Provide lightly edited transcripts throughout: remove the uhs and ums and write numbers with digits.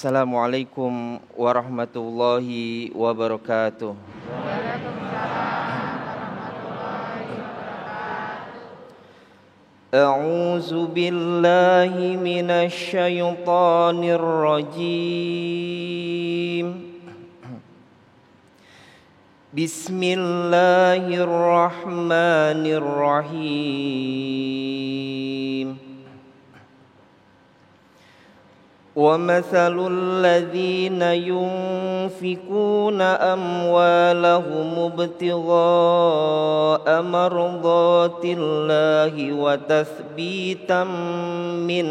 Assalamualaikum warahmatullahi wabarakatuh. A'udzu billahi minasy syaithanir rajim. Bismillahirrahmanirrahim. وَمَثَلُ الَّذِينَ يُنْفِقُونَ أَمْوَالَهُمُ ابْتِغَاءَ مَرْضَاتِ اللَّهِ وَتَثْبِيتًا مِّنْ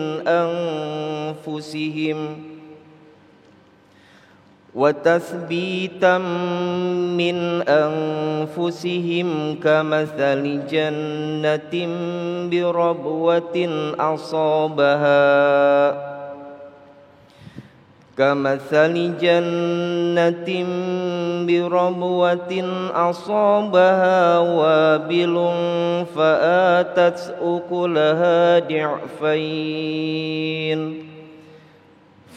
أَنفُسِهِمْ كَمَثَلِ جَنَّةٍ بربوة أصابها وابل فآتت أكلها ضعفين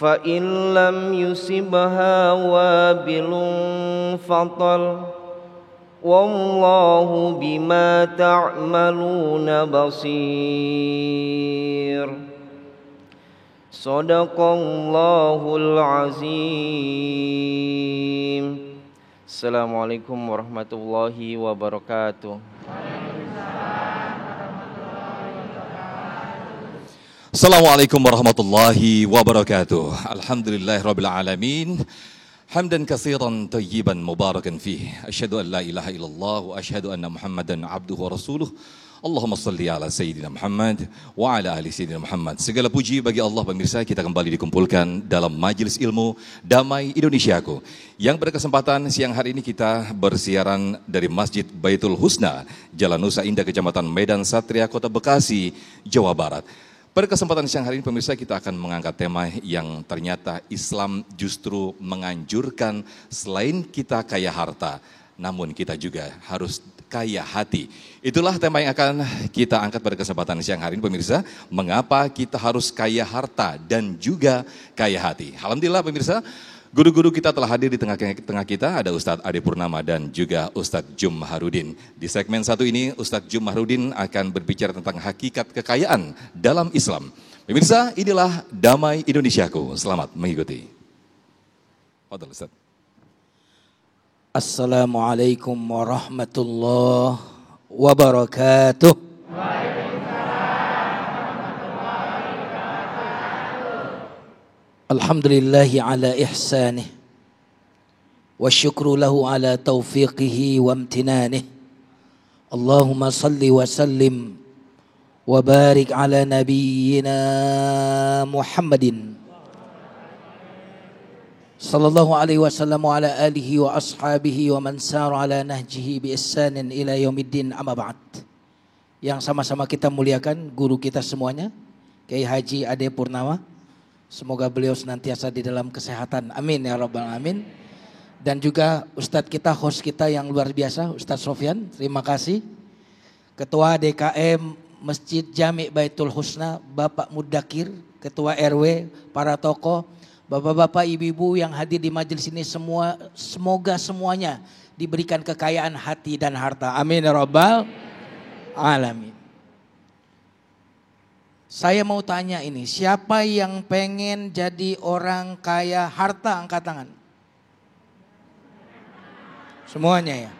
فإن لم يصبها وابل فطل والله بما تعملون بصير. Shadaqallahul azim. Assalamualaikum warahmatullahi wabarakatuh. Assalamualaikum warahmatullahi wabarakatuh. Alhamdulillahirabbil alamin. Hamdan katsiran thayyiban mubarakan fih. Asyhadu an la ilaha illallah wa asyhadu anna Muhammadan abduhu wa rasuluh. Allahumma salli ala Sayyidina Muhammad wa ala ahli Sayyidina Muhammad. Segala puji bagi Allah. Pemirsa, kita kembali dikumpulkan dalam Majelis Ilmu Damai Indonesiaku, yang pada kesempatan siang hari ini kita bersiaran dari Masjid Baitul Husna, Jalan Nusa Indah, Kecamatan Medan Satria, Kota Bekasi, Jawa Barat. Pada kesempatan siang hari ini, pemirsa, kita akan mengangkat tema yang ternyata Islam justru menganjurkan selain kita kaya harta, namun kita juga harus kaya hati. Itulah tema yang akan kita angkat pada kesempatan siang hari ini, pemirsa. Mengapa kita harus kaya harta dan juga kaya hati? Alhamdulillah, pemirsa, guru-guru kita telah hadir di tengah kita. Ada Ustadz Ade Purnama dan juga Ustadz Jum Mahrudin. Di segmen satu ini, Ustadz Jum Mahrudin akan berbicara tentang hakikat kekayaan dalam Islam. Pemirsa, inilah Damai Indonesiaku. Selamat mengikuti. Fadhal Ustadz. Assalamualaikum warahmatullahi wabarakatuh. Alhamdulillahi ala ihsanih wa syukru lahu ala taufiqihi wa amtinanih. Allahumma salli wa sallim wa barik ala nabiyyina Muhammadin sallallahu alaihi wasallam wa ala alihi wa ashabihi wa man sara ala nahjihi bi ihsanin ila yaumiddin, amma ba'd. Yang sama-sama kita muliakan guru kita semuanya, Kiai Haji Ade Purnama. Semoga beliau senantiasa di dalam kesehatan. Amin ya rabbal alamin. Dan juga Ustadz kita, host kita yang luar biasa, Ustadz Sofyan. Terima kasih. Ketua DKM Masjid Jami' Baitul Husna, Bapak Mudakir, Ketua RW, para tokoh, Bapak-bapak, ibu-ibu yang hadir di majelis ini semua, semoga semuanya diberikan kekayaan hati dan harta. Amin ya rabbal alamin. Saya mau tanya ini, siapa yang pengen jadi orang kaya harta, angkat tangan. Semuanya ya.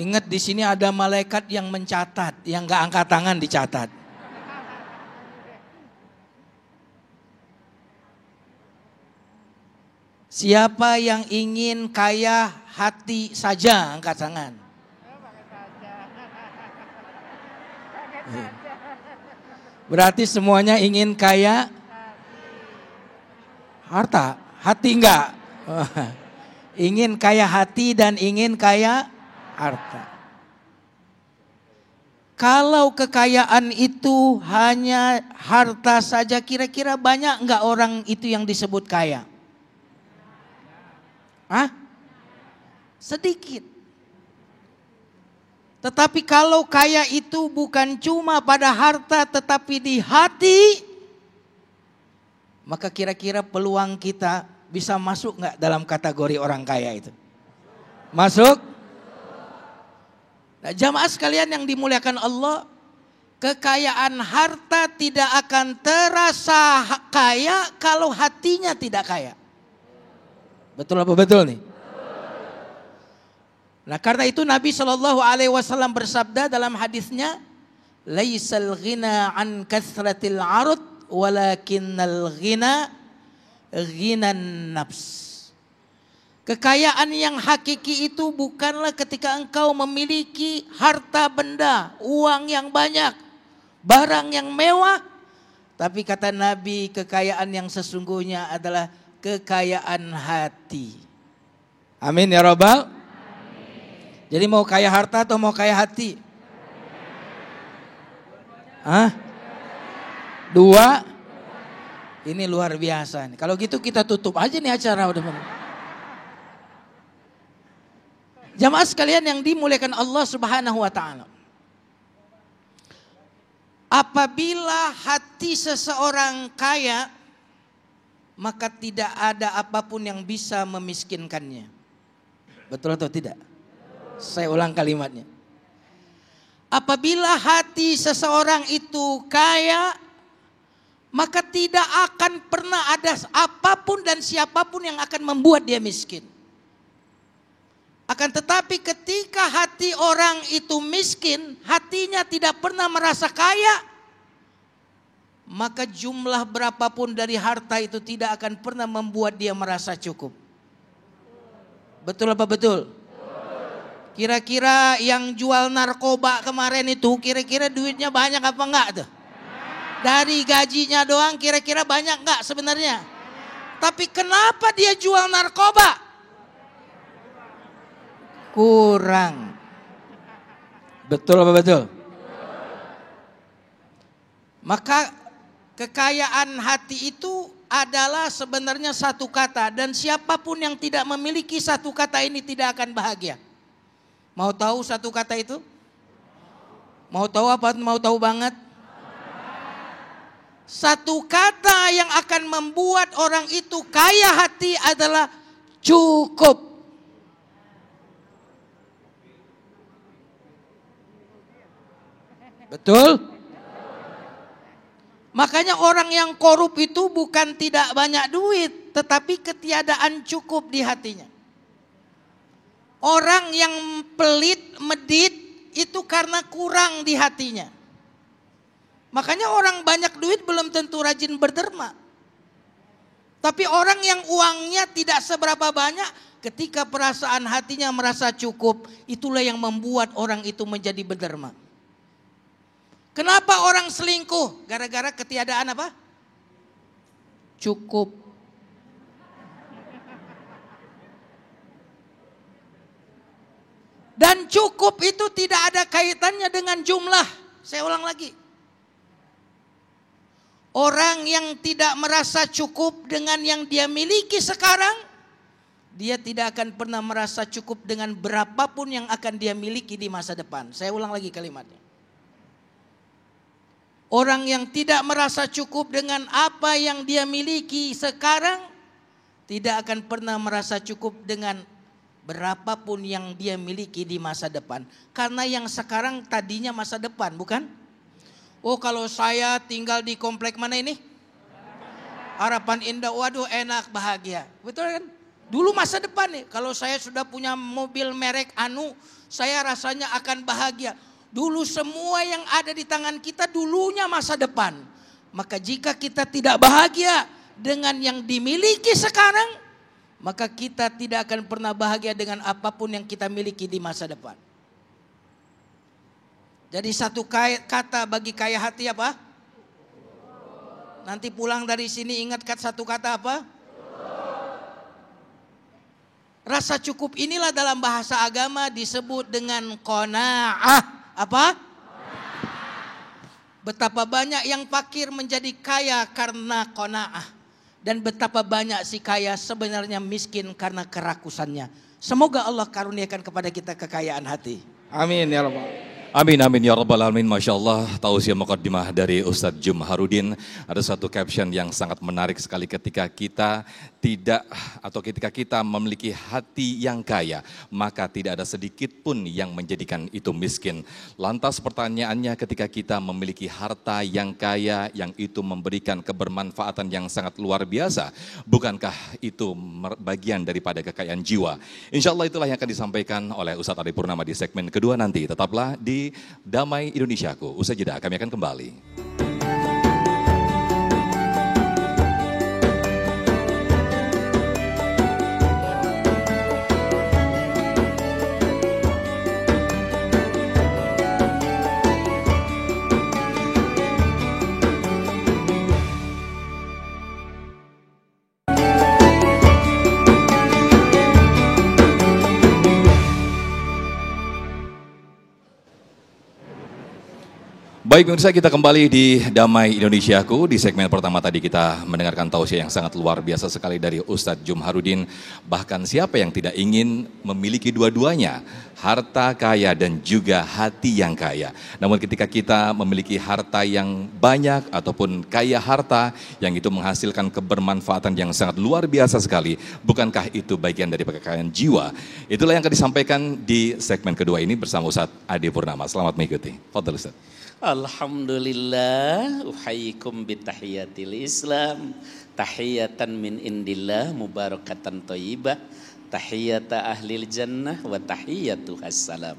Ingat, di sini ada malaikat yang mencatat, yang gak angkat tangan dicatat. Siapa yang ingin kaya hati saja, angkat tangan. Berarti semuanya ingin kaya harta, hati enggak? Ingin kaya hati dan ingin kaya harta. Kalau kekayaan itu hanya harta saja, kira-kira banyak enggak orang itu yang disebut kaya? Sedikit. Tetapi kalau kaya itu bukan cuma pada harta tetapi di hati, maka kira-kira peluang kita bisa masuk nggak dalam kategori orang kaya itu? Masuk? Nah, jamaah sekalian yang dimuliakan Allah, kekayaan harta tidak akan terasa kaya kalau hatinya tidak kaya. Betul apa betul nih? Nah, karena itu Nabi SAW bersabda dalam hadisnya, laisal ghina an kathratil arud walakinnal ghina ghinan nafs. Kekayaan yang hakiki itu bukanlah ketika engkau memiliki harta benda, uang yang banyak, barang yang mewah. Tapi kata Nabi, kekayaan yang sesungguhnya adalah kekayaan hati. Amin ya Rabbal. Jadi mau kaya harta atau mau kaya hati? Hah? Dua? Ini luar biasa nih. Kalau gitu kita tutup aja nih acara udah. Jamaah sekalian yang dimuliakan Allah Subhanahu wa taala. Apabila hati seseorang kaya, maka tidak ada apapun yang bisa memiskinkannya. Betul atau tidak? Saya ulang kalimatnya. Apabila hati seseorang itu kaya, maka tidak akan pernah ada apapun dan siapapun yang akan membuat dia miskin. Akan tetapi ketika hati orang itu miskin, hatinya tidak pernah merasa kaya, maka jumlah berapapun dari harta itu tidak akan pernah membuat dia merasa cukup. Betul apa betul? Kira-kira yang jual narkoba kemarin itu kira-kira duitnya banyak apa enggak tuh? Dari gajinya doang kira-kira banyak enggak sebenarnya? Tapi kenapa dia jual narkoba? Kurang. Betul apa betul? Maka kekayaan hati itu adalah sebenarnya satu kata, dan siapapun yang tidak memiliki satu kata ini tidak akan bahagia. Mau tahu satu kata itu? Mau tahu apa? Mau tahu banget? Satu kata yang akan membuat orang itu kaya hati adalah cukup. Betul? Makanya orang yang korup itu bukan tidak banyak duit, tetapi ketiadaan cukup di hatinya. Orang yang pelit, medit itu karena kurang di hatinya. Makanya orang banyak duit belum tentu rajin berderma. Tapi orang yang uangnya tidak seberapa banyak, ketika perasaan hatinya merasa cukup, itulah yang membuat orang itu menjadi berderma. Kenapa orang selingkuh? Gara-gara ketiadaan apa? Cukup. Dan cukup itu tidak ada kaitannya dengan jumlah. Saya ulang lagi. Orang yang tidak merasa cukup dengan yang dia miliki sekarang, dia tidak akan pernah merasa cukup dengan berapapun yang akan dia miliki di masa depan. Saya ulang lagi kalimatnya. Orang yang tidak merasa cukup dengan apa yang dia miliki sekarang, tidak akan pernah merasa cukup dengan berapapun yang dia miliki di masa depan. Karena yang sekarang tadinya masa depan, bukan? Oh, kalau saya tinggal di komplek mana ini? Harapan Indah, waduh enak, bahagia. Betul kan? Dulu masa depan nih, kalau saya sudah punya mobil merek anu, saya rasanya akan bahagia. Dulu semua yang ada di tangan kita dulunya masa depan. Maka jika kita tidak bahagia dengan yang dimiliki sekarang, maka kita tidak akan pernah bahagia dengan apapun yang kita miliki di masa depan. Jadi satu kata bagi kaya hati apa? Nanti pulang dari sini ingat satu kata apa? Rasa cukup inilah dalam bahasa agama disebut dengan qanaah. Apa? Betapa banyak yang fakir menjadi kaya karena qanaah. Dan betapa banyak si kaya sebenarnya miskin karena kerakusannya. Semoga Allah karuniakan kepada kita kekayaan hati. Amin ya Rabbal. Amin amin ya rabbal alamin. Masya Allah, tausiah muqaddimah dari Ustadz Jumharudin. Ada satu caption yang sangat menarik sekali ketika kita ketika kita memiliki hati yang kaya, maka tidak ada sedikit pun yang menjadikan itu miskin. Lantas pertanyaannya, ketika kita memiliki harta yang kaya, yang itu memberikan kebermanfaatan yang sangat luar biasa, bukankah itu bagian daripada kekayaan jiwa? Insya Allah itulah yang akan disampaikan oleh Ustadz Adi Purnama di segmen kedua nanti. Tetaplah di Damai Indonesiaku. Usai jeda kami akan kembali. Baik pemirsa, kita kembali di Damai Indonesiaku. Di segmen pertama tadi kita mendengarkan tausiah yang sangat luar biasa sekali dari Ustadz Jumharudin. Bahkan siapa yang tidak ingin memiliki dua-duanya, harta kaya dan juga hati yang kaya. Namun ketika kita memiliki harta yang banyak ataupun kaya harta yang itu menghasilkan kebermanfaatan yang sangat luar biasa sekali, bukankah itu bagian dari kekayaan jiwa? Itulah yang akan disampaikan di segmen kedua ini bersama Ustadz Adi Purnama. Selamat mengikuti. Fadhal Ustadz. Alhamdulillah, uhayyikum bitahiyatil Islam, tahiyatan min indillah, mubarakatan thayyibah, tahiyata ahlil jannah wa tahiyatu assalam.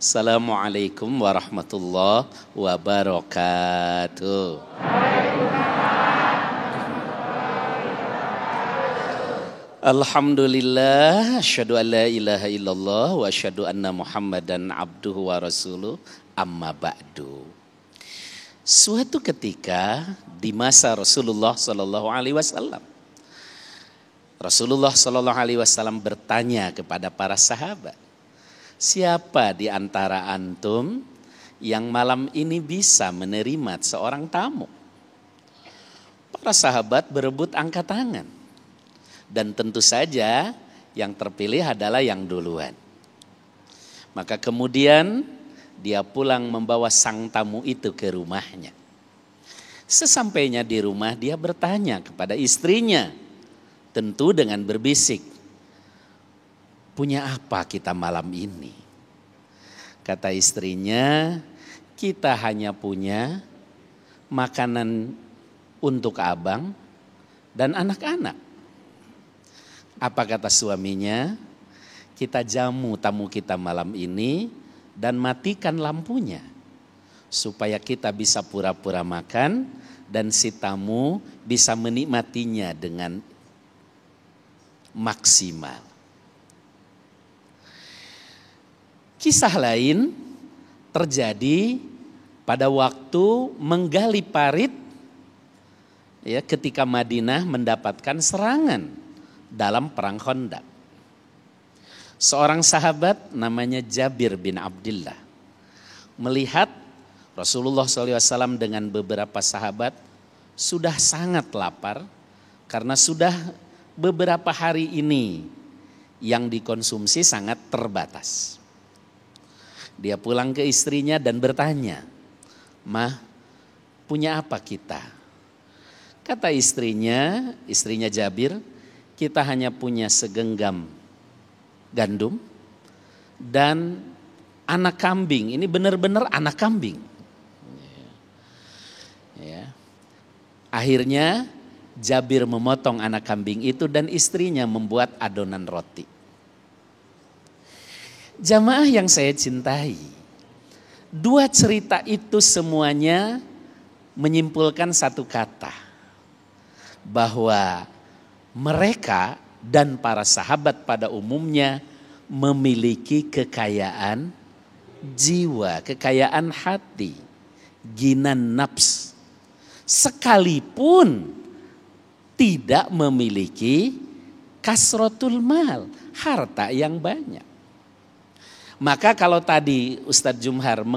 Assalamualaikum warahmatullahi wabarakatuh. Alhamdulillah, asyhadu an la ilaha illallah wa asyhadu anna Muhammadan abduhu wa rasuluh, amma ba'du. Suatu ketika di masa Rasulullah Sallallahu Alaihi Wasallam, Rasulullah Sallallahu Alaihi Wasallam bertanya kepada para sahabat, siapa di antara antum yang malam ini bisa menerima seorang tamu? Para sahabat berebut angkat tangan, dan tentu saja yang terpilih adalah yang duluan. Maka kemudian dia pulang membawa sang tamu itu ke rumahnya. Sesampainya di rumah dia bertanya kepada istrinya, tentu dengan berbisik, punya apa kita malam ini? Kata istrinya, kita hanya punya makanan untuk abang dan anak-anak. Apa kata suaminya? Kita jamu tamu kita malam ini dan matikan lampunya supaya kita bisa pura-pura makan dan si tamu bisa menikmatinya dengan maksimal. Kisah lain terjadi pada waktu menggali parit ya, ketika Madinah mendapatkan serangan dalam perang Khandaq. Seorang sahabat namanya Jabir bin Abdullah melihat Rasulullah SAW dengan beberapa sahabat sudah sangat lapar karena sudah beberapa hari ini yang dikonsumsi sangat terbatas. Dia pulang ke istrinya dan bertanya, "Mah, punya apa kita?" Kata istrinya Jabir, "Kita hanya punya segenggam gandum dan anak kambing." Ini benar-benar anak kambing. Ya. Akhirnya Jabir memotong anak kambing itu dan istrinya membuat adonan roti. Jamaah yang saya cintai, dua cerita itu semuanya menyimpulkan satu kata, bahwa mereka dan para sahabat pada umumnya memiliki kekayaan jiwa, kekayaan hati, ginan nafs, sekalipun tidak memiliki kasratul mal, harta yang banyak. Maka kalau tadi Ustadz Jumhar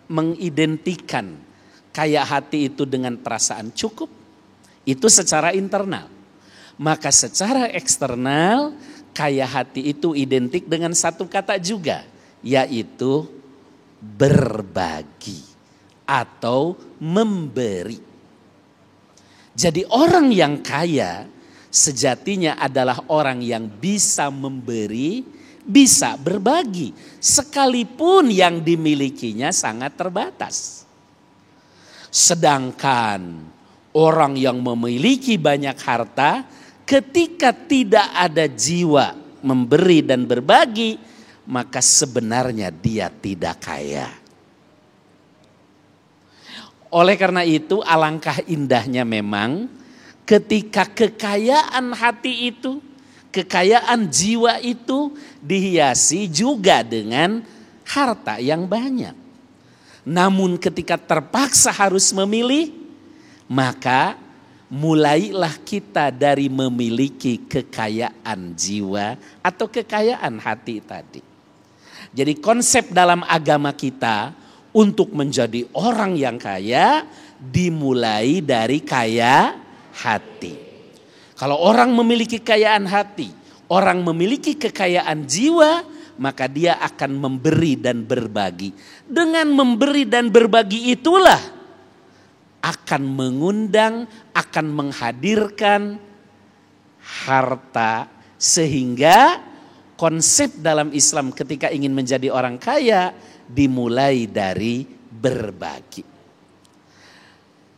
mengidentikan kaya hati itu dengan perasaan cukup, itu secara internal. Maka secara eksternal kaya hati itu identik dengan satu kata juga, yaitu berbagi atau memberi. Jadi orang yang kaya sejatinya adalah orang yang bisa memberi, bisa berbagi. Sekalipun yang dimilikinya sangat terbatas. Sedangkan orang yang memiliki banyak harta, ketika tidak ada jiwa memberi dan berbagi, maka sebenarnya dia tidak kaya. Oleh karena itu alangkah indahnya memang ketika kekayaan hati itu, kekayaan jiwa itu dihiasi juga dengan harta yang banyak. Namun ketika terpaksa harus memilih, maka mulailah kita dari memiliki kekayaan jiwa atau kekayaan hati tadi. Jadi konsep dalam agama kita untuk menjadi orang yang kaya dimulai dari kaya hati. Kalau orang memiliki kekayaan hati, orang memiliki kekayaan jiwa, maka dia akan memberi dan berbagi. Dengan memberi dan berbagi itulah akan mengundang, akan menghadirkan harta, sehingga konsep dalam Islam ketika ingin menjadi orang kaya dimulai dari berbagi.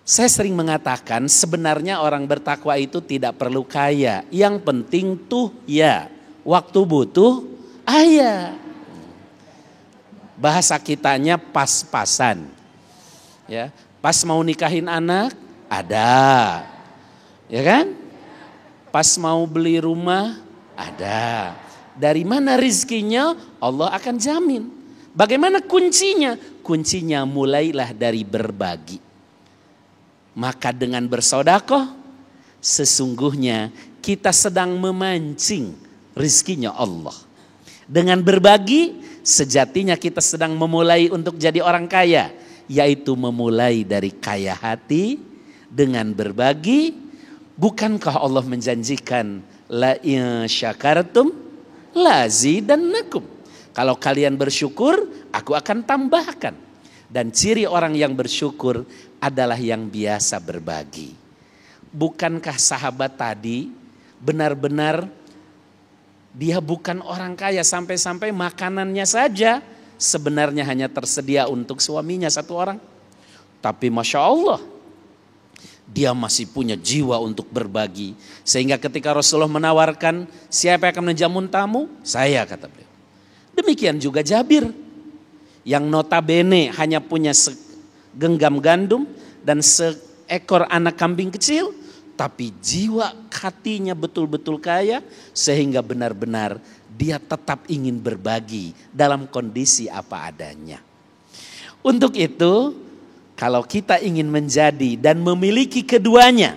Saya sering mengatakan sebenarnya orang bertakwa itu tidak perlu kaya. Yang penting tuh ya, waktu butuh ayah. Bahasa kitanya pas-pasan. Ya, pas mau nikahin anak ada. Ya kan? Pas mau beli rumah ada. Dari mana rizkinya Allah akan jamin. Bagaimana kuncinya? Kuncinya mulailah dari berbagi. Maka dengan bersedekah sesungguhnya kita sedang memancing rizkinya Allah. Dengan berbagi sejatinya kita sedang memulai untuk jadi orang kaya. Yaitu memulai dari kaya hati dengan berbagi. Bukankah Allah menjanjikan la in syakartum la zidannakum. Kalau kalian bersyukur, aku akan tambahkan. Dan ciri orang yang bersyukur adalah yang biasa berbagi. Bukankah sahabat tadi benar-benar dia bukan orang kaya sampai-sampai makanannya saja sebenarnya hanya tersedia untuk suaminya satu orang. Tapi Masya Allah, dia masih punya jiwa untuk berbagi. Sehingga ketika Rasulullah menawarkan siapa yang akan menjamu tamu, saya kata beliau. Demikian juga Jabir yang notabene hanya punya segenggam gandum dan seekor anak kambing kecil, tapi jiwa hatinya betul-betul kaya sehingga benar-benar dia tetap ingin berbagi dalam kondisi apa adanya. Untuk itu, kalau kita ingin menjadi dan memiliki keduanya,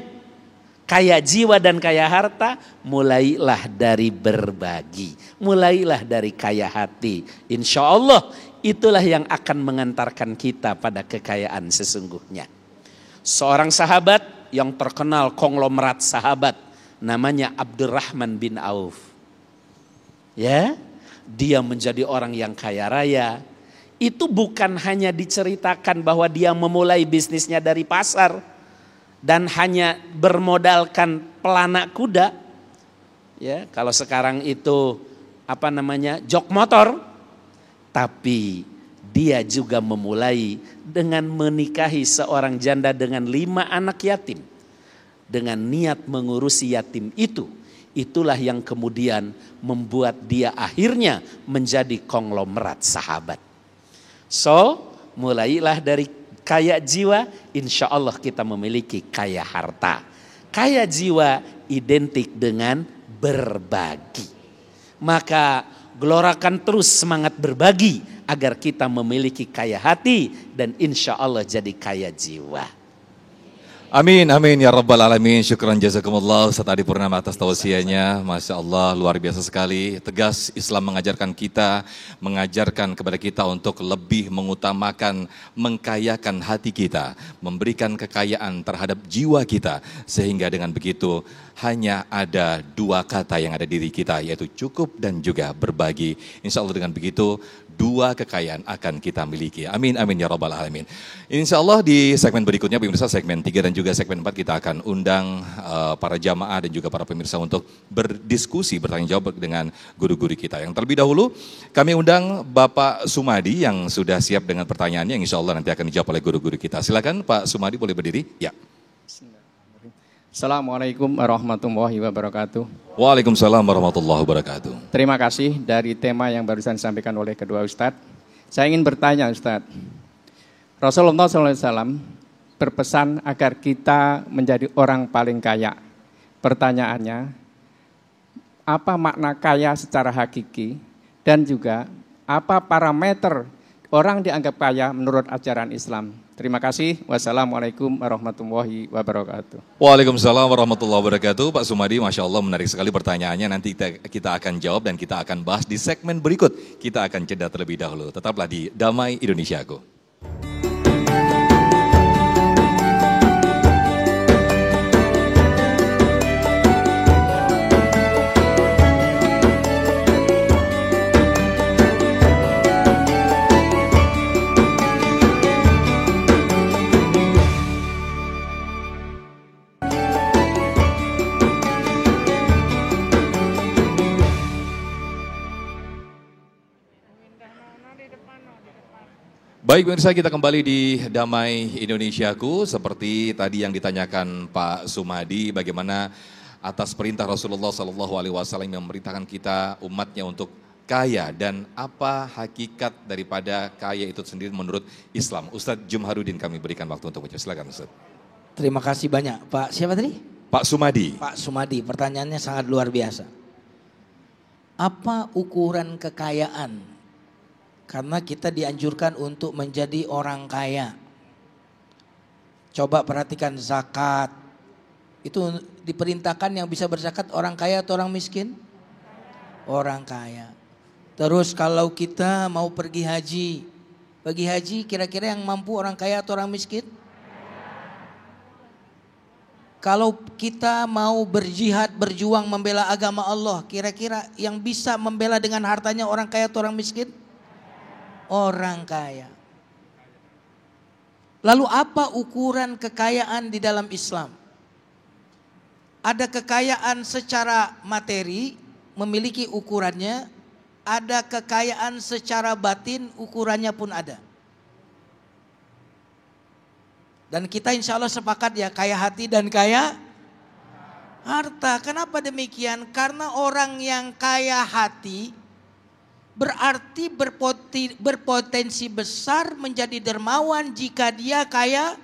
kaya jiwa dan kaya harta, mulailah dari berbagi. Mulailah dari kaya hati. Insya Allah itulah yang akan mengantarkan kita pada kekayaan sesungguhnya. Seorang sahabat yang terkenal konglomerat sahabat, namanya Abdurrahman bin Auf. Ya, dia menjadi orang yang kaya raya. Itu bukan hanya diceritakan bahwa dia memulai bisnisnya dari pasar dan hanya bermodalkan pelana kuda. Ya, kalau sekarang itu jok motor. Tapi dia juga memulai dengan menikahi seorang janda dengan 5 anak yatim. Dengan niat mengurusi yatim itu. Itulah yang kemudian membuat dia akhirnya menjadi konglomerat sahabat. So, mulailah dari kaya jiwa, insya Allah kita memiliki kaya harta. Kaya jiwa identik dengan berbagi. Maka gelorakan terus semangat berbagi agar kita memiliki kaya hati dan insya Allah jadi kaya jiwa. Amin, amin ya rabbal alamin. Syukran jazakumullah Ustaz Adi Purnama atas tausiahnya. Masya Allah, luar biasa sekali. Tegas Islam mengajarkan kepada kita untuk lebih mengutamakan, mengkayakan hati kita, memberikan kekayaan terhadap jiwa kita. Sehingga dengan begitu hanya ada 2 kata yang ada di diri kita, yaitu cukup dan juga berbagi. Insya Allah dengan begitu 2 kekayaan akan kita miliki. Amin, amin ya rabbal alamin. Insya Allah di segmen berikutnya pemirsa, segmen 3 dan juga segmen 4 kita akan undang para jamaah dan juga para pemirsa untuk berdiskusi, bertanya jawab dengan guru-guru kita. Yang terlebih dahulu kami undang Bapak Sumadi yang sudah siap dengan pertanyaannya yang insya Allah nanti akan dijawab oleh guru-guru kita. Silakan Pak Sumadi, boleh berdiri? Ya. Assalamualaikum warahmatullahi wabarakatuh. Waalaikumsalam warahmatullahi wabarakatuh. Terima kasih dari tema yang barusan disampaikan oleh kedua Ustadz. Saya ingin bertanya Ustadz, Rasulullah SAW berpesan agar kita menjadi orang paling kaya. Pertanyaannya, apa makna kaya secara hakiki dan juga apa parameter orang dianggap kaya menurut ajaran Islam? Terima kasih. Wassalamualaikum warahmatullahi wabarakatuh. Waalaikumsalam warahmatullahi wabarakatuh. Pak Sumadi, Masya Allah menarik sekali pertanyaannya. Nanti kita akan jawab dan kita akan bahas di segmen berikut. Kita akan jeda terlebih dahulu. Tetaplah di Damai Indonesiaku. Baik pemirsa, kita kembali di Damai Indonesiaku. Seperti tadi yang ditanyakan Pak Sumadi, bagaimana atas perintah Rasulullah SAW yang memerintahkan kita umatnya untuk kaya dan apa hakikat daripada kaya itu sendiri menurut Islam. Ustadz Jumharudin kami berikan waktu untuk menjawab. Silakan Ustadz. Terima kasih banyak. Pak siapa tadi? Pak Sumadi. Pak Sumadi, pertanyaannya sangat luar biasa. Apa ukuran kekayaan? Karena kita dianjurkan untuk menjadi orang kaya. Coba perhatikan zakat. Itu diperintahkan yang bisa berzakat orang kaya atau orang miskin? Orang kaya. Terus kalau kita mau pergi haji kira-kira yang mampu orang kaya atau orang miskin? Kalau kita mau berjihad, berjuang membela agama Allah, kira-kira yang bisa membela dengan hartanya orang kaya atau orang miskin? Orang kaya. Lalu apa ukuran kekayaan di dalam Islam? Ada kekayaan secara materi, memiliki ukurannya. Ada kekayaan secara batin, ukurannya pun ada. Dan kita insya Allah sepakat ya, kaya hati dan kaya harta. Kenapa demikian? Karena orang yang kaya hati berarti berpotensi besar menjadi dermawan jika dia kaya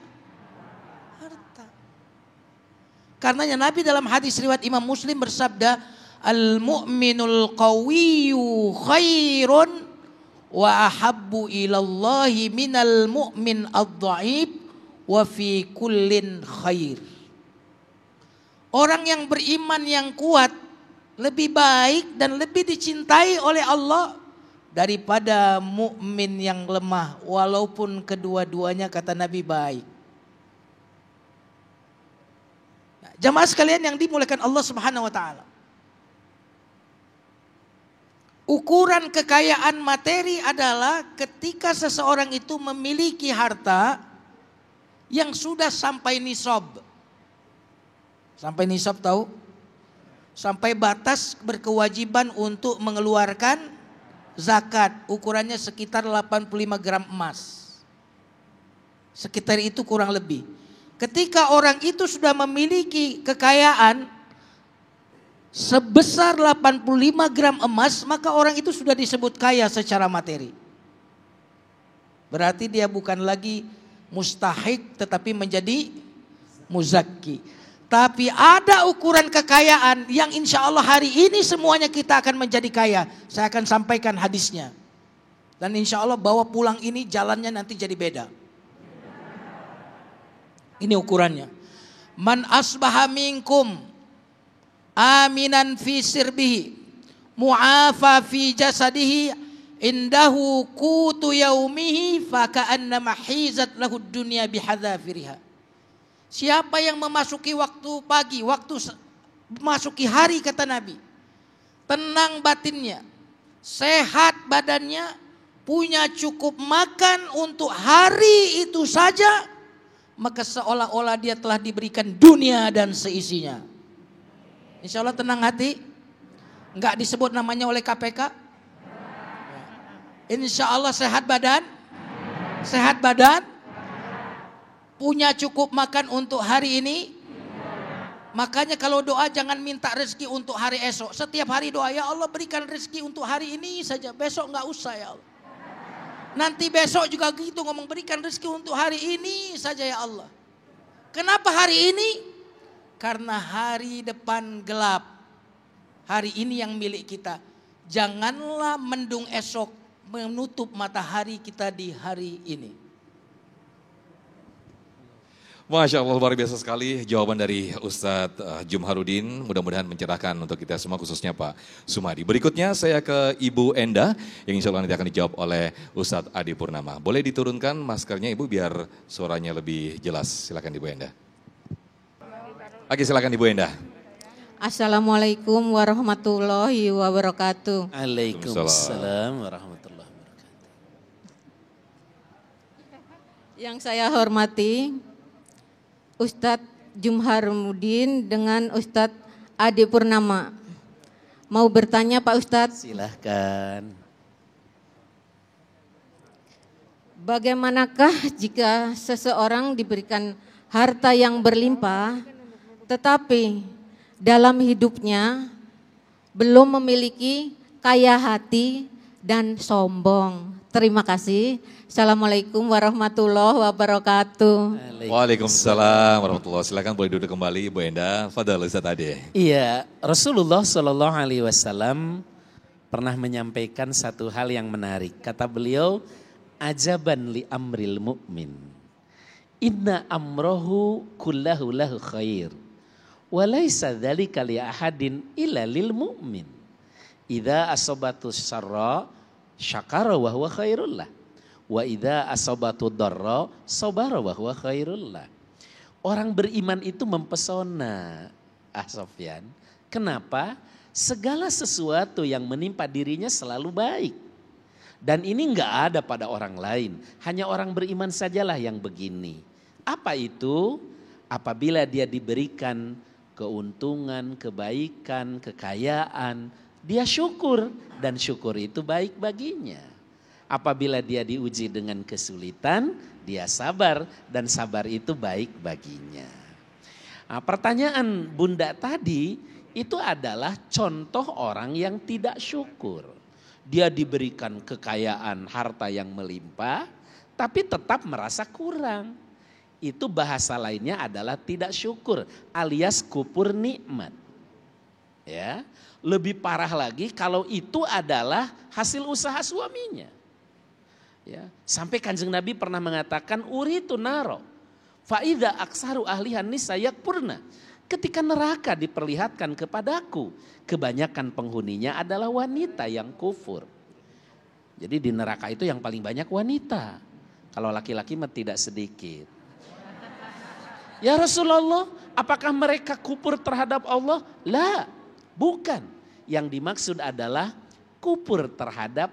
harta. Karenanya Nabi dalam hadis riwayat Imam Muslim bersabda, al-mu'minul qawiyyu khairun wa ahabbu ilallahi minal mu'min ad-dha'if wa fi kullin khair. Orang yang beriman yang kuat lebih baik dan lebih dicintai oleh Allah daripada mukmin yang lemah, walaupun kedua-duanya kata Nabi baik. Nah, jamaah sekalian yang dimuliakan Allah Subhanahu wa taala. Ukuran kekayaan materi adalah ketika seseorang itu memiliki harta yang sudah sampai nisab. Sampai nisab tahu? Sampai batas berkewajiban untuk mengeluarkan zakat, ukurannya sekitar 85 gram emas. Sekitar itu kurang lebih. Ketika orang itu sudah memiliki kekayaan sebesar 85 gram emas, maka orang itu sudah disebut kaya secara materi. Berarti dia bukan lagi mustahik tetapi menjadi muzakki. Tapi ada ukuran kekayaan yang insya Allah hari ini semuanya kita akan menjadi kaya. Saya akan sampaikan hadisnya. Dan insya Allah bawa pulang ini jalannya nanti jadi beda. Ini ukurannya. Man asbaha minkum aminan fi sirbihi mu'afa fi jasadihi indahu qutu yaumihi faka'annama hizat lahu dunya bihadzafiriha. Siapa yang memasuki waktu pagi, waktu memasuki hari kata Nabi, tenang batinnya, sehat badannya, punya cukup makan untuk hari itu saja, maka seolah-olah dia telah diberikan dunia dan seisinya. Insya Allah tenang hati, enggak disebut namanya oleh KPK. Insya Allah sehat badan, punya cukup makan untuk hari ini. Makanya kalau doa jangan minta rezeki untuk hari esok. Setiap hari doa, ya Allah berikan rezeki untuk hari ini saja, besok enggak usah ya Allah. Nanti besok juga gitu ngomong, berikan rezeki untuk hari ini saja ya Allah. Kenapa hari ini? Karena hari depan gelap. Hari ini yang milik kita. Janganlah mendung esok menutup matahari kita di hari ini. Masya Allah, luar biasa sekali jawaban dari Ustadz Jumharudin. Mudah-mudahan mencerahkan untuk kita semua, khususnya Pak Sumadi. Berikutnya saya ke Ibu Enda yang insya Allah nanti akan dijawab oleh Ustadz Adi Purnama. Boleh diturunkan maskernya Ibu biar suaranya lebih jelas. Silakan Ibu Enda. Oke, silakan Ibu Enda. Assalamualaikum warahmatullahi wabarakatuh. Waalaikumsalam warahmatullahi wabarakatuh. Yang saya hormati Ustadz Jumharudin dengan Ustadz Adi Purnama. Mau bertanya Pak Ustadz? Silahkan. Bagaimanakah jika seseorang diberikan harta yang berlimpah, tetapi dalam hidupnya belum memiliki kaya hati dan sombong? Terima kasih. Assalamualaikum warahmatullahi wabarakatuh. Waalaikumsalam warahmatullahi wabarakatuh. Silakan boleh duduk kembali Ibu Enda. Fadal Ustadz Adi. Iya, Rasulullah Shallallahu Alaihi Wasallam pernah menyampaikan satu hal yang menarik. Kata beliau, ajaban li amril mu'min. Inna amrohu kullahu lahu khair. Walaysa dzalika li ahadin illa lil mu'min. Idza asabatus syarra syakara wa huwa khairul lah. Wa idza asabatu darra sabara wa huwa khairul lah. Orang beriman itu mempesona, Sofyan. Kenapa? Segala sesuatu yang menimpa dirinya selalu baik. Dan ini enggak ada pada orang lain. Hanya orang beriman sajalah yang begini. Apa itu? Apabila dia diberikan keuntungan, kebaikan, kekayaan, dia syukur dan syukur itu baik baginya. Apabila dia diuji dengan kesulitan, dia sabar dan sabar itu baik baginya. Nah, pertanyaan Bunda tadi itu adalah contoh orang yang tidak syukur. Dia diberikan kekayaan, harta yang melimpah, tapi tetap merasa kurang. Itu bahasa lainnya adalah tidak syukur alias kufur nikmat. Ya. Lebih parah lagi kalau itu adalah hasil usaha suaminya. Ya, sampai Kanjeng Nabi pernah mengatakan uritu naro faida aksaru ahlihan nisa yakpurna. Ketika neraka diperlihatkan kepadaku, kebanyakan penghuninya adalah wanita yang kufur. Jadi di neraka itu yang paling banyak wanita. Kalau laki-laki mah tidak sedikit. Ya Rasulullah, apakah mereka kufur terhadap Allah? La, bukan. Yang dimaksud adalah kufur terhadap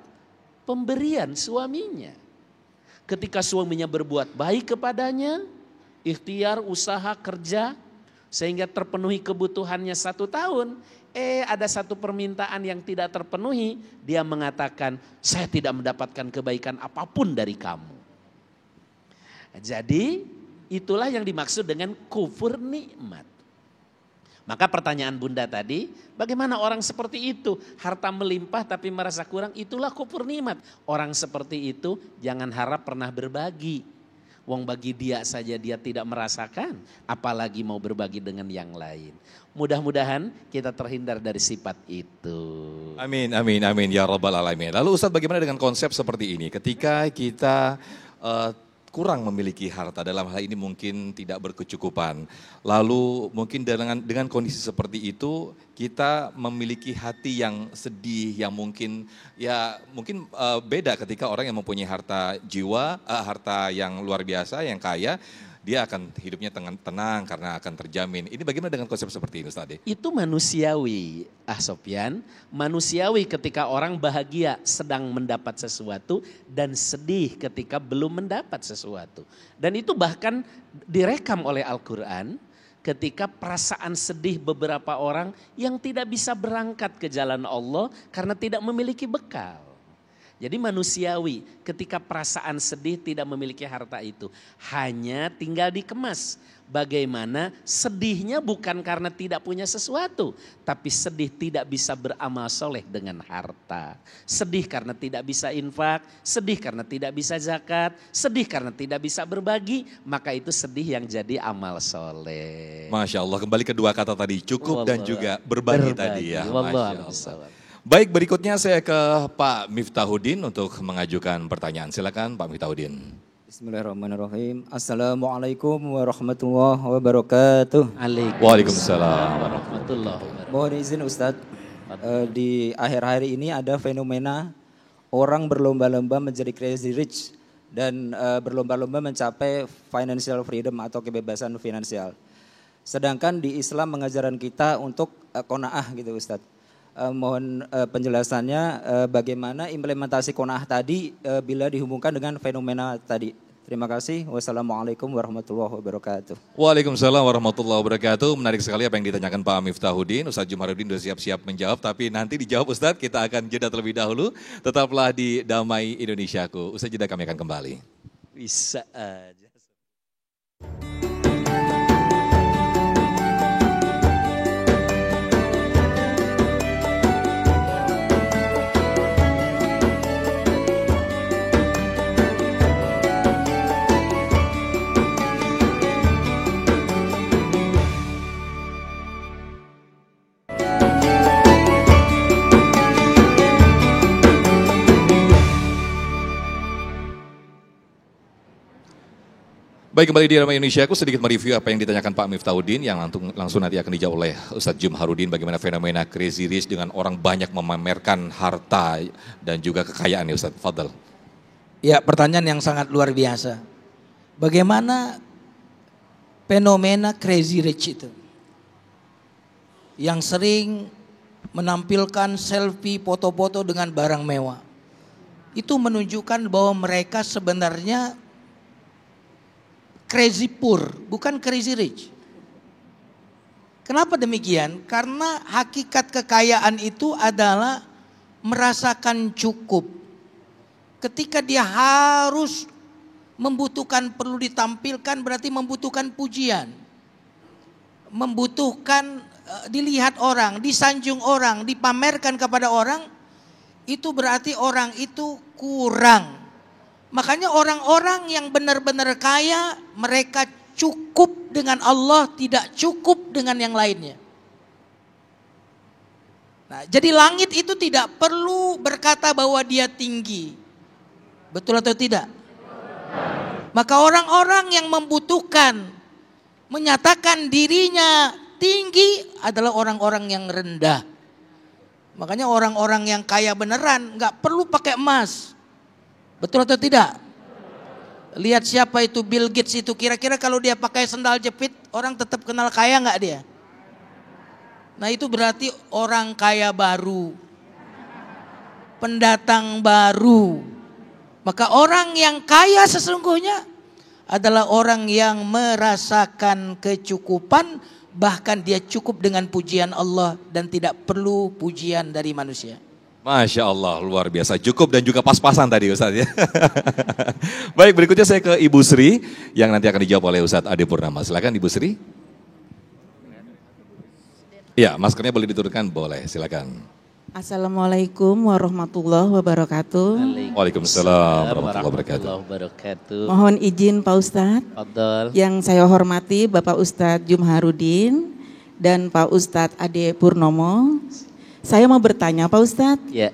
pemberian suaminya. Ketika suaminya berbuat baik kepadanya, ikhtiar, usaha, kerja, sehingga terpenuhi kebutuhannya 1 tahun. Ada satu permintaan yang tidak terpenuhi, dia mengatakan, saya tidak mendapatkan kebaikan apapun dari kamu. Jadi itulah yang dimaksud dengan kufur nikmat. Maka pertanyaan Bunda tadi, bagaimana orang seperti itu? Harta melimpah tapi merasa kurang, itulah kufur nikmat. Orang seperti itu jangan harap pernah berbagi. Wong bagi dia saja dia tidak merasakan, apalagi mau berbagi dengan yang lain. Mudah-mudahan kita terhindar dari sifat itu. Amin, amin, amin ya rabbal alamin. Lalu Ustadz, bagaimana dengan konsep seperti ini? Ketika kita kurang memiliki harta, dalam hal ini mungkin tidak berkecukupan. Lalu mungkin dengan kondisi seperti itu kita memiliki hati yang sedih, yang mungkin beda ketika orang yang mempunyai harta jiwa, harta yang luar biasa, yang kaya. dia akan hidupnya tenang karena akan terjamin. Ini bagaimana dengan konsep seperti ini Ustaz? Itu manusiawi, Sofyan. Manusiawi ketika orang bahagia sedang mendapat sesuatu dan sedih ketika belum mendapat sesuatu. Dan itu bahkan direkam oleh Al-Quran ketika perasaan sedih beberapa orang yang tidak bisa berangkat ke jalan Allah karena tidak memiliki bekal. Jadi manusiawi ketika perasaan sedih tidak memiliki harta itu. Hanya tinggal dikemas. Bagaimana sedihnya bukan karena tidak punya sesuatu. Tapi sedih tidak bisa beramal soleh dengan harta. Sedih karena tidak bisa infak. Sedih karena tidak bisa zakat. Sedih karena tidak bisa berbagi. Maka itu sedih yang jadi amal soleh. Masya Allah, kembali ke dua kata tadi, cukup dan juga berbagi tadi ya. Wallah. Masya Allah. Baik, berikutnya saya ke Pak Miftahuddin untuk mengajukan pertanyaan. Silakan Pak Miftahuddin. Bismillahirrahmanirrahim. Assalamualaikum warahmatullahi wabarakatuh. Waalaikumsalam warahmatullahi wabarakatuh. Mohon izin Ustadz, di akhir-akhir ini ada fenomena orang berlomba-lomba menjadi crazy rich dan berlomba-lomba mencapai financial freedom atau kebebasan finansial. Sedangkan di Islam mengajarkan kita untuk qanaah gitu Ustadz. Mohon penjelasannya bagaimana implementasi qanaah tadi bila dihubungkan dengan fenomena tadi. Terima kasih. Wassalamualaikum warahmatullahi wabarakatuh. Waalaikumsalam warahmatullahi wabarakatuh. Menarik sekali apa yang ditanyakan Pak Miftahuddin. Ustadz Jumharuddin sudah siap-siap menjawab, tapi nanti dijawab Ustadz, kita akan jeda terlebih dahulu. Tetaplah di Damai Indonesiaku. Usai jeda kami akan kembali. Bisa aja. Baik, kembali di Damai Indonesia, aku sedikit mereview apa yang ditanyakan Pak Miftahuddin yang langsung nanti akan dijawab oleh Ustadz Jumharuddin. Bagaimana fenomena crazy rich dengan orang banyak memamerkan harta dan juga kekayaan ya Ustadz. Fadal. Ya, pertanyaan yang sangat luar biasa. Bagaimana fenomena crazy rich itu? Yang sering menampilkan selfie, foto-foto dengan barang mewah. Itu menunjukkan bahwa mereka sebenarnya crazy poor, bukan crazy rich. Kenapa demikian? Karena hakikat kekayaan itu adalah merasakan cukup. Ketika dia harus membutuhkan, perlu ditampilkan, berarti membutuhkan pujian. Membutuhkan dilihat orang, disanjung orang, dipamerkan kepada orang, itu berarti orang itu kurang. Makanya orang-orang yang benar-benar kaya, mereka cukup dengan Allah, tidak cukup dengan yang lainnya. Nah, jadi langit itu tidak perlu berkata bahwa dia tinggi. Betul atau tidak? Maka orang-orang yang membutuhkan, menyatakan dirinya tinggi adalah orang-orang yang rendah. Makanya orang-orang yang kaya beneran gak perlu pakai emas. Betul atau tidak? Lihat siapa itu Bill Gates itu, kira-kira kalau dia pakai sendal jepit orang tetap kenal kaya nggak dia? Nah itu berarti orang kaya baru, pendatang baru. Maka orang yang kaya sesungguhnya adalah orang yang merasakan kecukupan, bahkan dia cukup dengan pujian Allah dan tidak perlu pujian dari manusia. Masya Allah, luar biasa. Cukup dan juga pas-pasan tadi Ustadz ya. Baik, berikutnya saya ke Ibu Sri yang nanti akan dijawab oleh Ustadz Ade Purnama. Silakan Ibu Sri. Ya, maskernya boleh diturunkan? Boleh, silakan. Assalamualaikum warahmatullahi wabarakatuh. Waalaikumsalam warahmatullahi wabarakatuh. Mohon izin Pak Ustadz. Fadal. Yang saya hormati Bapak Ustadz Jumharuddin dan Pak Ustadz Ade Purnomo. Saya mau bertanya Pak Ustadz, ya.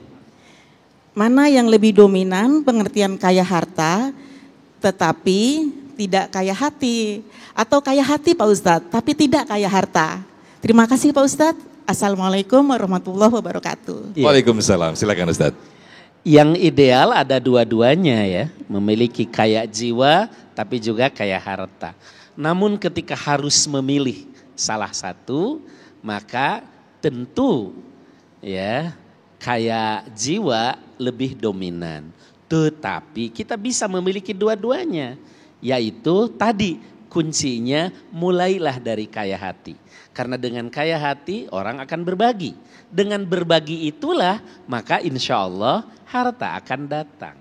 Mana yang lebih dominan pengertian kaya harta tetapi tidak kaya hati, atau kaya hati Pak Ustadz tapi tidak kaya harta? Terima kasih Pak Ustadz. Assalamualaikum warahmatullahi wabarakatuh. Waalaikumsalam, silakan Ustadz. Yang ideal ada dua-duanya ya, memiliki kaya jiwa tapi juga kaya harta. Namun ketika harus memilih salah satu, maka tentu ya kaya jiwa lebih dominan. Tetapi kita bisa memiliki dua-duanya, yaitu tadi kuncinya mulailah dari kaya hati. Karena dengan kaya hati orang akan berbagi. Dengan berbagi itulah maka insya Allah harta akan datang.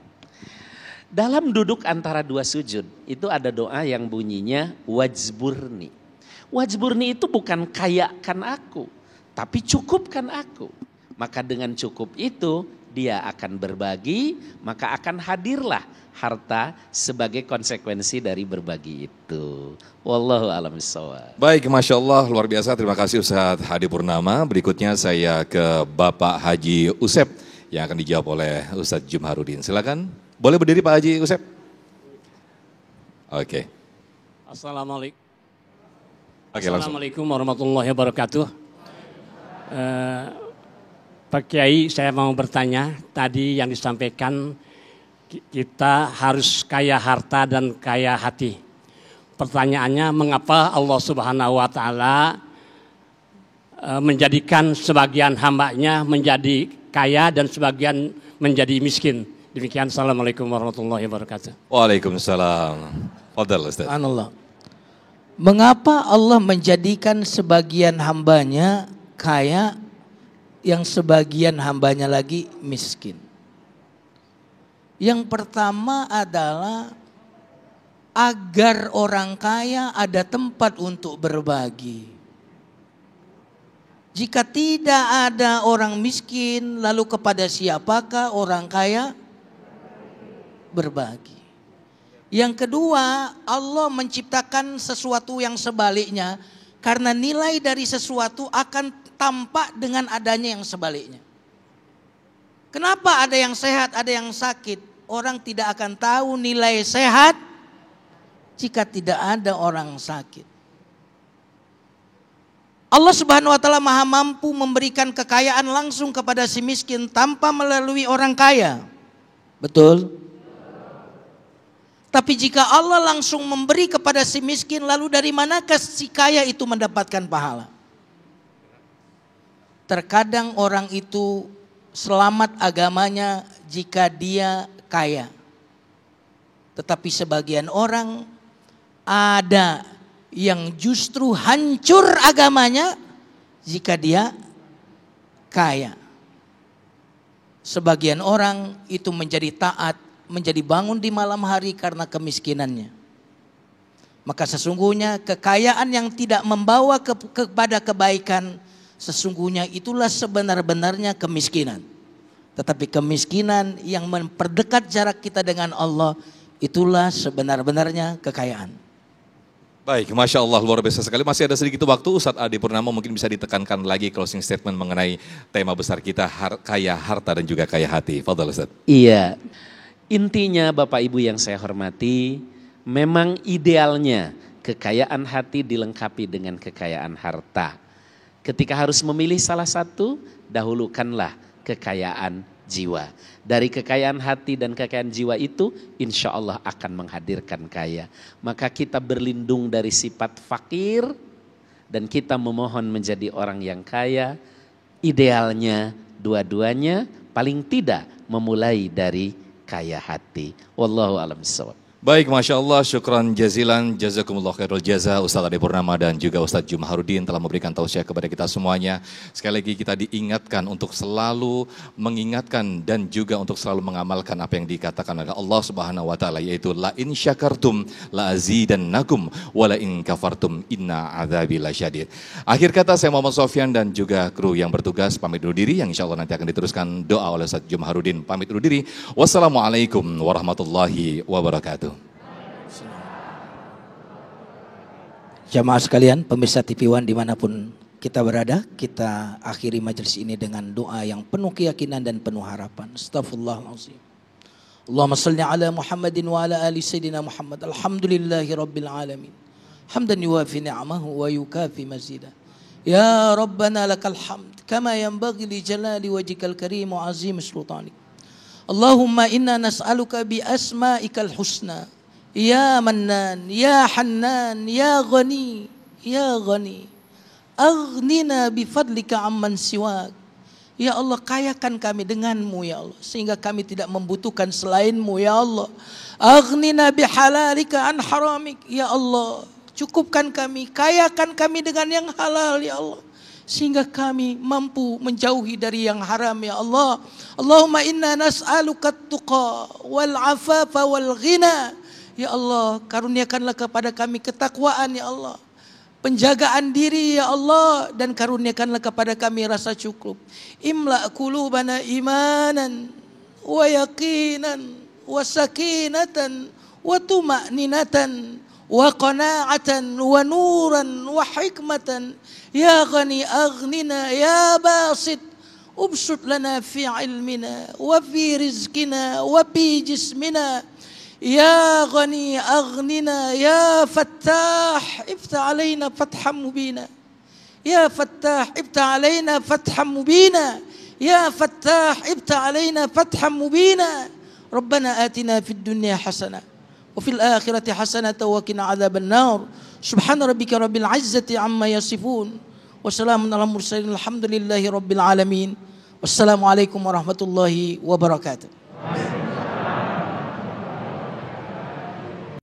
Dalam duduk antara dua sujud itu ada doa yang bunyinya wajburni. Wajburni itu bukan kayakan aku, tapi cukupkan aku. Maka dengan cukup itu dia akan berbagi, maka akan hadirlah harta sebagai konsekuensi dari berbagi itu. Wallahu a'lam bishawab. Baik, Masya Allah, luar biasa. Terima kasih Ustadz Hadi Purnama. Berikutnya saya ke Bapak Haji Usep yang akan dijawab oleh Ustadz Jumharudin. Silakan, boleh berdiri Pak Haji Usep? Oke. Assalamualaikum. Oke, langsung. Assalamualaikum warahmatullahi wabarakatuh. Pak Kiai, saya mau bertanya, tadi yang disampaikan kita harus kaya harta dan kaya hati. Pertanyaannya, mengapa Allah Subhanahu wa Ta'ala menjadikan sebagian hambanya menjadi kaya dan sebagian menjadi miskin? Demikian, Assalamualaikum warahmatullahi wabarakatuh. Waalaikumsalam. Fadal Ustaz. Subhanallah. Mengapa Allah menjadikan sebagian hambanya kaya, yang sebagian hambanya lagi miskin? Yang pertama adalah agar orang kaya ada tempat untuk berbagi. Jika tidak ada orang miskin, lalu kepada siapakah orang kaya berbagi? Yang kedua, Allah menciptakan sesuatu yang sebaliknya, karena nilai dari sesuatu akan tampak dengan adanya yang sebaliknya. Kenapa ada yang sehat, ada yang sakit? Orang tidak akan tahu nilai sehat jika tidak ada orang sakit. Allah Subhanahu wa Ta'ala Maha mampu memberikan kekayaan langsung kepada si miskin tanpa melalui orang kaya. Betul? Tapi jika Allah langsung memberi kepada si miskin, lalu dari manakah si kaya itu mendapatkan pahala? Terkadang orang itu selamat agamanya jika dia kaya. Tetapi sebagian orang ada yang justru hancur agamanya jika dia kaya. Sebagian orang itu menjadi taat, menjadi bangun di malam hari karena kemiskinannya. Maka sesungguhnya kekayaan yang tidak membawa kepada kebaikan, sesungguhnya itulah sebenar-benarnya kemiskinan. Tetapi kemiskinan yang memperdekat jarak kita dengan Allah, itulah sebenar-benarnya kekayaan. Baik, Masya Allah, luar biasa sekali. Masih ada sedikit waktu, Ustadz Hadi Purnama mungkin bisa ditekankan lagi closing statement mengenai tema besar kita, kaya harta dan juga kaya hati. Fadhal Ustadz. Iya, intinya Bapak Ibu yang saya hormati, memang idealnya kekayaan hati dilengkapi dengan kekayaan harta. Ketika harus memilih salah satu, dahulukanlah kekayaan jiwa. Dari kekayaan hati dan kekayaan jiwa itu insya Allah akan menghadirkan kaya. Maka kita berlindung dari sifat fakir dan kita memohon menjadi orang yang kaya. Idealnya dua-duanya paling tidak memulai dari kaya hati. Wallahu a'lam bishawab. Baik, Masya Allah, syukran jazilan, jazakumullah khairul jaza, Ustadz Hadi Purnama dan juga Ustadz Jumharudin telah memberikan tausiah kepada kita semuanya. Sekali lagi kita diingatkan untuk selalu mengingatkan dan juga untuk selalu mengamalkan apa yang dikatakan oleh Allah Subhanahu wa Ta'ala, yaitu la in syakartum la azidannakum wa la in kafartum inna adzabi lasyadid. Akhir kata saya Muhammad Sofyan dan juga kru yang bertugas pamit undur diri, yang insya Allah nanti akan diteruskan doa oleh Ustadz Jumharudin. Pamit undur diri. Wassalamualaikum warahmatullahi wabarakatuh. Jamaah sekalian, pemirsa TV One dimanapun kita berada, kita akhiri majelis ini dengan doa yang penuh keyakinan dan penuh harapan. Astaghfirullahaladzim. Allahumma salli ala Muhammadin wa ala ali Sayyidina Muhammad. Alhamdulillahi Rabbil Alamin. Hamdan yuwafi ni'amahu wa yukafi mazidah. Ya Rabbana lakal hamd kama yanbaghi li jalali wajhikal karim wa azim sultanik. Allahumma inna nas'aluka bi asma'ikal husna. Ya Mannan, Ya Hannan, Ya Ghani, Ya Ghani. Aghnina bi fadlika amman siwak. Ya Allah, kayakan kami denganmu ya Allah, sehingga kami tidak membutuhkan selainmu ya Allah. Aghnina bi halalika an haramik. Ya Allah, cukupkan kami, kayakan kami dengan yang halal ya Allah, sehingga kami mampu menjauhi dari yang haram ya Allah. Allahumma inna nas'aluka at-tuqa wal afafa wal ghina. Ya Allah, karuniakanlah kepada kami ketakwaan ya Allah, penjagaan diri ya Allah, dan karuniakanlah kepada kami rasa cukup. Imla qulubana imanan wa yaqinan wa sakinatan wa tuma'ninatan wa qana'atan wa nuran wa hikmatan. Ya Ghani aghnina ya basit ubsut lana fi ilmina wa fi rizkina wa fi jismina. Ya Ghani aghnina ya Fattah iftah alaina fatham mubina. Ya Fattah iftah alaina fatham mubina. Ya Fattah iftah alaina fatham mubina. Rabbana atina fid dunya hasanah wa fil akhirati hasanah wa qina adzaban nar. Subhana rabbika rabbil izzati amma yasifun. Wassalamun ala mursalin alhamdulillahi rabbil alamin. Wassalamualaikum warahmatullahi wabarakatuh.